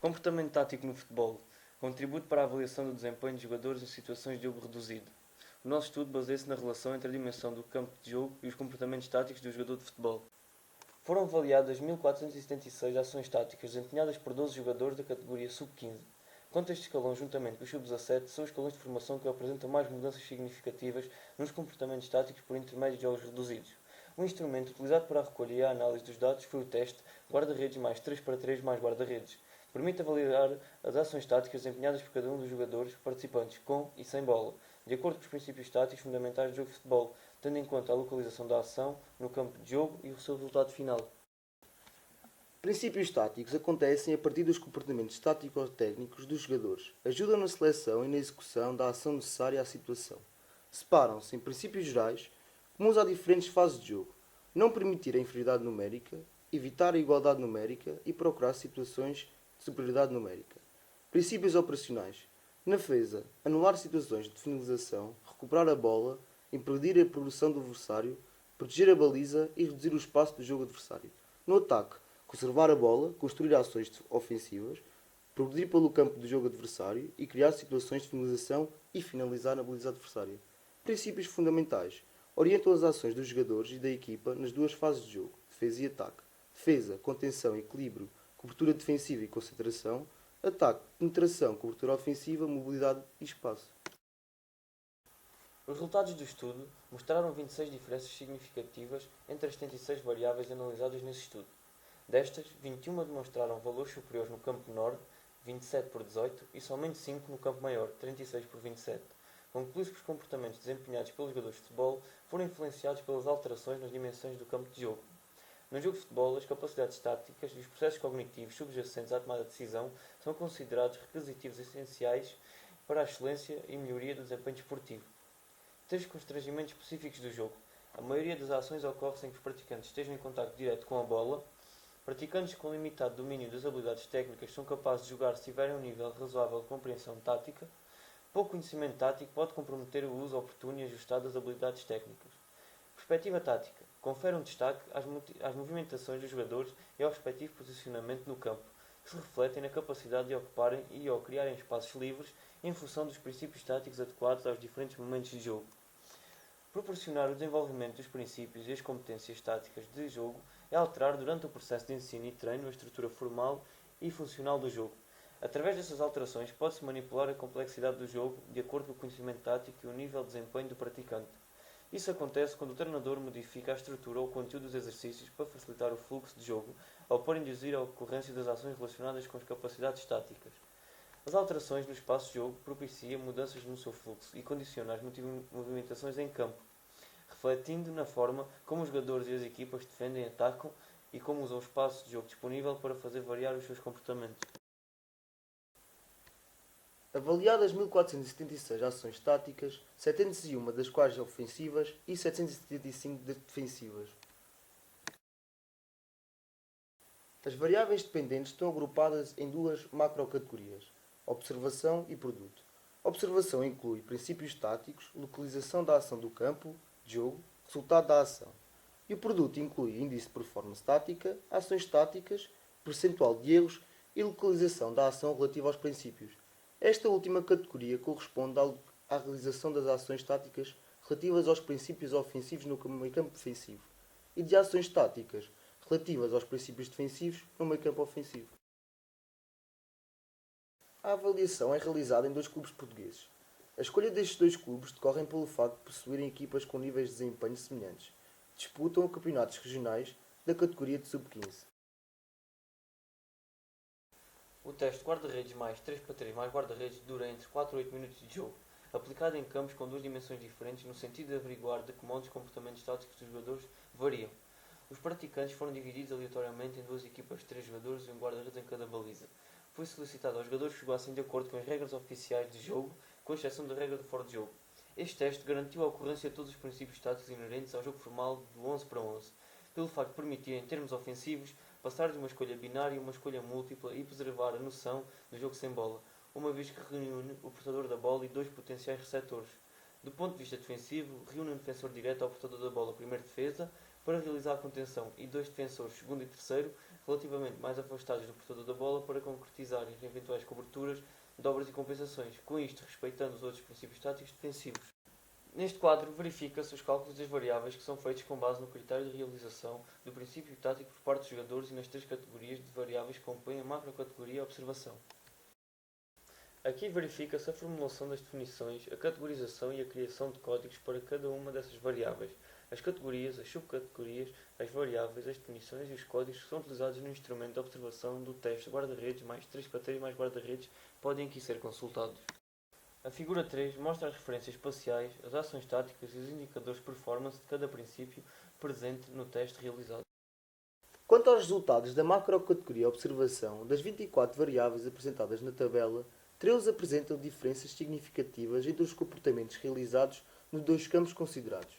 Comportamento tático no futebol. Contributo para a avaliação do desempenho de jogadores em situações de jogo reduzido. O nosso estudo baseia-se na relação entre a dimensão do campo de jogo e os comportamentos táticos do jogador de futebol. Foram avaliadas 1476 ações táticas desempenhadas por 12 jogadores da categoria sub-15. Quanto a este escalão, juntamente com os sub-17, são os escalões de formação que apresentam mais mudanças significativas nos comportamentos táticos por intermédio de jogos reduzidos. O instrumento utilizado para a recolha e a análise dos dados foi o teste guarda-redes mais 3x3 mais guarda-redes. Permite avaliar as ações táticas desempenhadas por cada um dos jogadores participantes, com e sem bola, de acordo com os princípios táticos fundamentais do jogo de futebol, tendo em conta a localização da ação no campo de jogo e o seu resultado final. Princípios táticos acontecem a partir dos comportamentos tático-técnicos dos jogadores. Ajudam na seleção e na execução da ação necessária à situação. Separam-se em princípios gerais, comuns a diferentes fases de jogo. Não permitir a inferioridade numérica, evitar a igualdade numérica e procurar situações de superioridade numérica. Princípios operacionais. Na defesa, anular situações de finalização, recuperar a bola, impedir a progressão do adversário, proteger a baliza e reduzir o espaço do jogo adversário. No ataque, conservar a bola, construir ações ofensivas, progredir pelo campo do jogo adversário e criar situações de finalização e finalizar na baliza adversária. Princípios fundamentais. Orientam as ações dos jogadores e da equipa nas duas fases de jogo, defesa e ataque. Defesa, contenção, equilíbrio, cobertura defensiva e concentração. Ataque, penetração, cobertura ofensiva, mobilidade e espaço. Os resultados do estudo mostraram 26 diferenças significativas entre as 76 variáveis analisadas nesse estudo. Destas, 21 demonstraram valores superiores no campo menor, 27 por 18, e somente 5 no campo maior, 36 por 27. Conclui-se que os comportamentos desempenhados pelos jogadores de futebol foram influenciados pelas alterações nas dimensões do campo de jogo. No jogo de futebol, as capacidades táticas e os processos cognitivos subjacentes à tomada de decisão são considerados requisitivos essenciais para a excelência e melhoria do desempenho desportivo. 3 constrangimentos específicos do jogo. A maioria das ações ocorre sem que os praticantes estejam em contacto direto com a bola. Praticantes com limitado domínio das habilidades técnicas são capazes de jogar se tiverem um nível razoável de compreensão tática. Pouco conhecimento tático pode comprometer o uso oportuno e ajustado das habilidades técnicas. Perspectiva tática. Confere um destaque às movimentações dos jogadores e ao respectivo posicionamento no campo, que se refletem na capacidade de ocuparem e ou criarem espaços livres em função dos princípios táticos adequados aos diferentes momentos de jogo. Proporcionar o desenvolvimento dos princípios e as competências táticas de jogo é alterar durante o processo de ensino e treino a estrutura formal e funcional do jogo. Através dessas alterações pode-se manipular a complexidade do jogo de acordo com o conhecimento tático e o nível de desempenho do praticante. Isso acontece quando o treinador modifica a estrutura ou o conteúdo dos exercícios para facilitar o fluxo de jogo ou para induzir a ocorrência das ações relacionadas com as capacidades táticas. As alterações no espaço de jogo propiciam mudanças no seu fluxo e condicionam as movimentações em campo, refletindo na forma como os jogadores e as equipas defendem e atacam e como usam o espaço de jogo disponível para fazer variar os seus comportamentos. Avaliadas 1476 ações táticas, 701 das quais ofensivas e 775 defensivas. As variáveis dependentes estão agrupadas em duas macrocategorias: observação e produto. Observação inclui princípios táticos, localização da ação do campo, jogo, resultado da ação. E o produto inclui índice de performance tática, ações táticas, percentual de erros e localização da ação relativa aos princípios. Esta última categoria corresponde à realização das ações táticas relativas aos princípios ofensivos no meio campo defensivo e de ações táticas relativas aos princípios defensivos no meio campo ofensivo. A avaliação é realizada em dois clubes portugueses. A escolha destes dois clubes decorre pelo facto de possuírem equipas com níveis de desempenho semelhantes. Disputam campeonatos regionais da categoria de sub-15. O teste guarda-redes mais 3x3 mais guarda-redes dura entre 4 a 8 minutos de jogo, aplicado em campos com duas dimensões diferentes no sentido de averiguar de que modo os comportamentos táticos dos jogadores variam. Os praticantes foram divididos aleatoriamente em duas equipas de 3 jogadores e um guarda-redes em cada baliza. Foi solicitado aos jogadores que jogassem de acordo com as regras oficiais de jogo, com exceção da regra de fora de jogo. Este teste garantiu a ocorrência de todos os princípios táticos inerentes ao jogo formal do 11 para 11, pelo facto de permitir, em termos ofensivos, passar de uma escolha binária a uma escolha múltipla e preservar a noção do jogo sem bola, uma vez que reúne o portador da bola e dois potenciais receptores. Do ponto de vista defensivo, reúne um defensor direto ao portador da bola, primeiro defesa, para realizar a contenção e 2 defensores, segundo e terceiro, relativamente mais afastados do portador da bola para concretizarem eventuais coberturas, dobras e compensações, com isto respeitando os outros princípios táticos defensivos. Neste quadro, verifica-se os cálculos das variáveis que são feitos com base no critério de realização do princípio tático por parte dos jogadores e nas 3 categorias de variáveis que compõem a macrocategoria observação. Aqui verifica-se a formulação das definições, a categorização e a criação de códigos para cada uma dessas variáveis, as categorias, as subcategorias, as variáveis, as definições e os códigos que são utilizados no instrumento de observação do teste guarda-redes mais 3 critérios mais guarda-redes podem aqui ser consultados. A figura 3 mostra as referências espaciais, as ações táticas e os indicadores de performance de cada princípio presente no teste realizado. Quanto aos resultados da macrocategoria observação, das 24 variáveis apresentadas na tabela, 13 apresentam diferenças significativas entre os comportamentos realizados nos 2 campos considerados.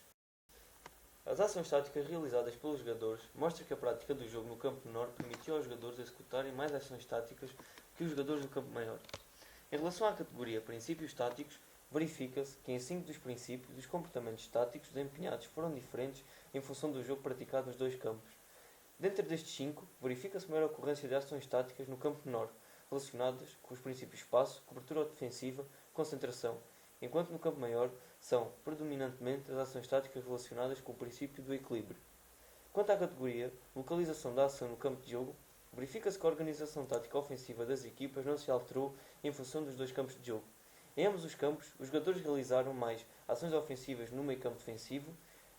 As ações táticas realizadas pelos jogadores mostram que a prática do jogo no campo menor permitiu aos jogadores executarem mais ações táticas que os jogadores do campo maior. Em relação à categoria princípios táticos, verifica-se que em 5 dos princípios os comportamentos táticos desempenhados foram diferentes em função do jogo praticado nos 2 campos. Dentro destes 5, verifica-se maior ocorrência de ações táticas no campo menor, relacionadas com os princípios espaço, cobertura defensiva, concentração, enquanto no campo maior são, predominantemente, as ações táticas relacionadas com o princípio do equilíbrio. Quanto à categoria localização da ação no campo de jogo, verifica-se que a organização tática ofensiva das equipas não se alterou em função dos 2 campos de jogo. Em ambos os campos, os jogadores realizaram mais ações ofensivas no meio campo defensivo.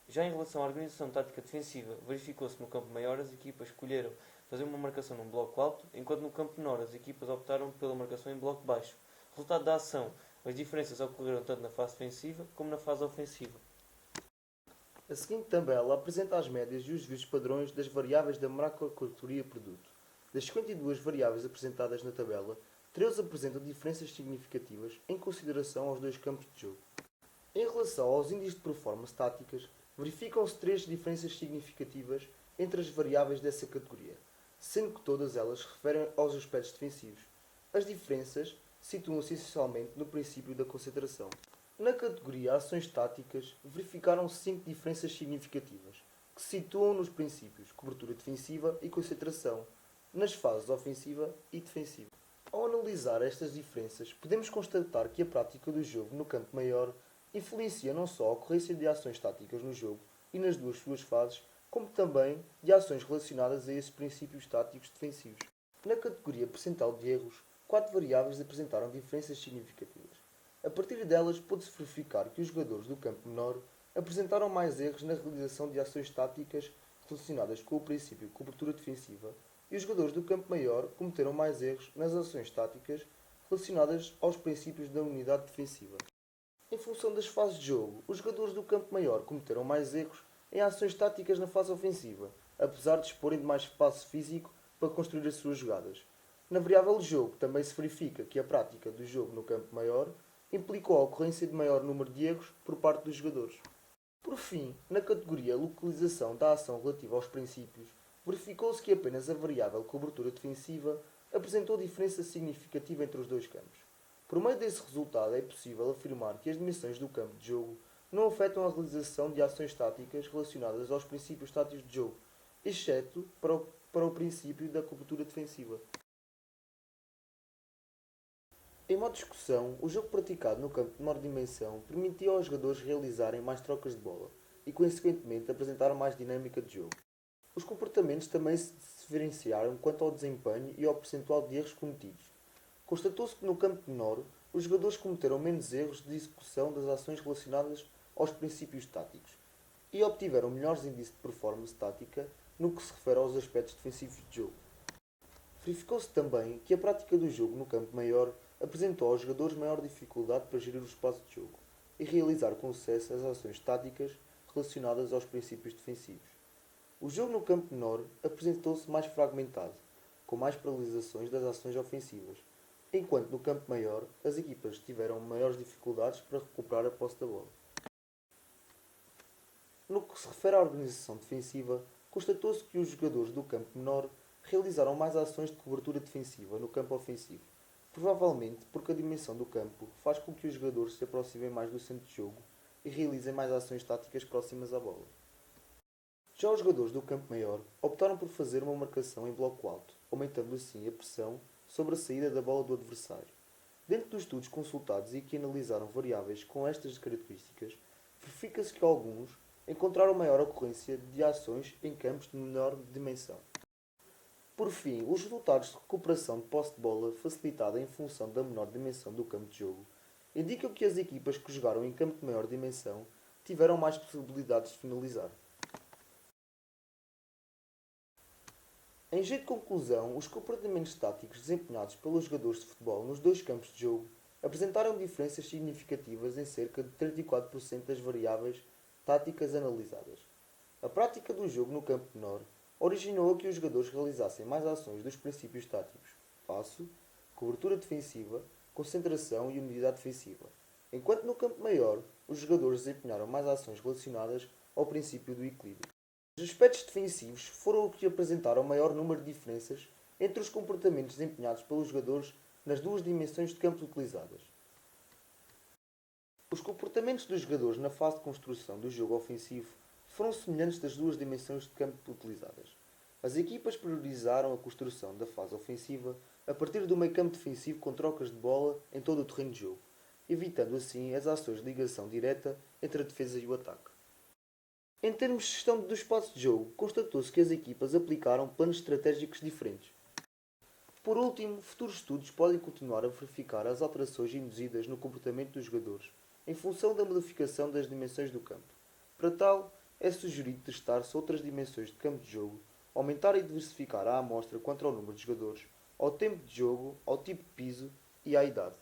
Já em relação à organização tática defensiva, verificou-se no campo maior as equipas escolheram fazer uma marcação num bloco alto, enquanto no campo menor as equipas optaram pela marcação em bloco baixo. Resultado da ação, as diferenças ocorreram tanto na fase defensiva como na fase ofensiva. A seguinte tabela apresenta as médias e os desvios padrões das variáveis da macrocategoria produto. Das 52 variáveis apresentadas na tabela, 13 apresentam diferenças significativas em consideração aos 2 campos de jogo. Em relação aos índices de performance táticas, verificam-se 3 diferenças significativas entre as variáveis dessa categoria, sendo que todas elas se referem aos aspectos defensivos. As diferenças situam-se essencialmente no princípio da concentração. Na categoria Ações Táticas, verificaram-se 5 diferenças significativas, que se situam nos princípios cobertura defensiva e concentração, nas fases ofensiva e defensiva. Ao analisar estas diferenças, podemos constatar que a prática do jogo no campo maior influencia não só a ocorrência de ações táticas no jogo e nas 2 suas fases, como também de ações relacionadas a esses princípios táticos defensivos. Na categoria percentual de erros, 4 variáveis apresentaram diferenças significativas. A partir delas, pôde-se verificar que os jogadores do campo menor apresentaram mais erros na realização de ações táticas relacionadas com o princípio de cobertura defensiva e os jogadores do campo maior cometeram mais erros nas ações táticas relacionadas aos princípios da unidade defensiva. Em função das fases de jogo, os jogadores do campo maior cometeram mais erros em ações táticas na fase ofensiva, apesar de disporem de mais espaço físico para construir as suas jogadas. Na variável de jogo também se verifica que a prática do jogo no campo maior implicou a ocorrência de maior número de erros por parte dos jogadores. Por fim, na categoria localização da ação relativa aos princípios, verificou-se que apenas a variável cobertura defensiva apresentou diferença significativa entre os 2 campos. Por meio desse resultado é possível afirmar que as dimensões do campo de jogo não afetam a realização de ações táticas relacionadas aos princípios táticos de jogo, exceto para o princípio da cobertura defensiva. Em modo de discussão, o jogo praticado no campo de menor dimensão permitia aos jogadores realizarem mais trocas de bola e, consequentemente, apresentar mais dinâmica de jogo. Os comportamentos também se diferenciaram quanto ao desempenho e ao percentual de erros cometidos. Constatou-se que no campo menor, os jogadores cometeram menos erros de execução das ações relacionadas aos princípios táticos e obtiveram melhores índices de performance tática no que se refere aos aspectos defensivos de jogo. Verificou-se também que a prática do jogo no campo maior apresentou aos jogadores maior dificuldade para gerir o espaço de jogo e realizar com sucesso as ações táticas relacionadas aos princípios defensivos. O jogo no campo menor apresentou-se mais fragmentado, com mais paralisações das ações ofensivas, enquanto no campo maior as equipas tiveram maiores dificuldades para recuperar a posse da bola. No que se refere à organização defensiva, constatou-se que os jogadores do campo menor realizaram mais ações de cobertura defensiva no campo ofensivo, provavelmente porque a dimensão do campo faz com que os jogadores se aproximem mais do centro de jogo e realizem mais ações táticas próximas à bola. Já os jogadores do campo maior optaram por fazer uma marcação em bloco alto, aumentando assim a pressão sobre a saída da bola do adversário. Dentro dos estudos consultados e que analisaram variáveis com estas características, verifica-se que alguns encontraram maior ocorrência de ações em campos de menor dimensão. Por fim, os resultados de recuperação de posse de bola facilitada em função da menor dimensão do campo de jogo indicam que as equipas que jogaram em campo de maior dimensão tiveram mais possibilidades de finalizar. Em jeito de conclusão, os comportamentos táticos desempenhados pelos jogadores de futebol nos dois campos de jogo apresentaram diferenças significativas em cerca de 34% das variáveis táticas analisadas. A prática do jogo no campo menor originou que os jogadores realizassem mais ações dos princípios táticos: passo, cobertura defensiva, concentração e unidade defensiva, enquanto no campo maior os jogadores desempenharam mais ações relacionadas ao princípio do equilíbrio. Os aspectos defensivos foram os que apresentaram maior número de diferenças entre os comportamentos desempenhados pelos jogadores nas duas dimensões de campo utilizadas. Os comportamentos dos jogadores na fase de construção do jogo ofensivo foram semelhantes das duas dimensões de campo utilizadas. As equipas priorizaram a construção da fase ofensiva a partir do meio campo defensivo com trocas de bola em todo o terreno de jogo, evitando assim as ações de ligação direta entre a defesa e o ataque. Em termos de gestão do espaço de jogo, constatou-se que as equipas aplicaram planos estratégicos diferentes. Por último, futuros estudos podem continuar a verificar as alterações induzidas no comportamento dos jogadores em função da modificação das dimensões do campo. Para tal, é sugerido testar-se outras dimensões de campo de jogo, aumentar e diversificar a amostra quanto ao número de jogadores, ao tempo de jogo, ao tipo de piso e à idade.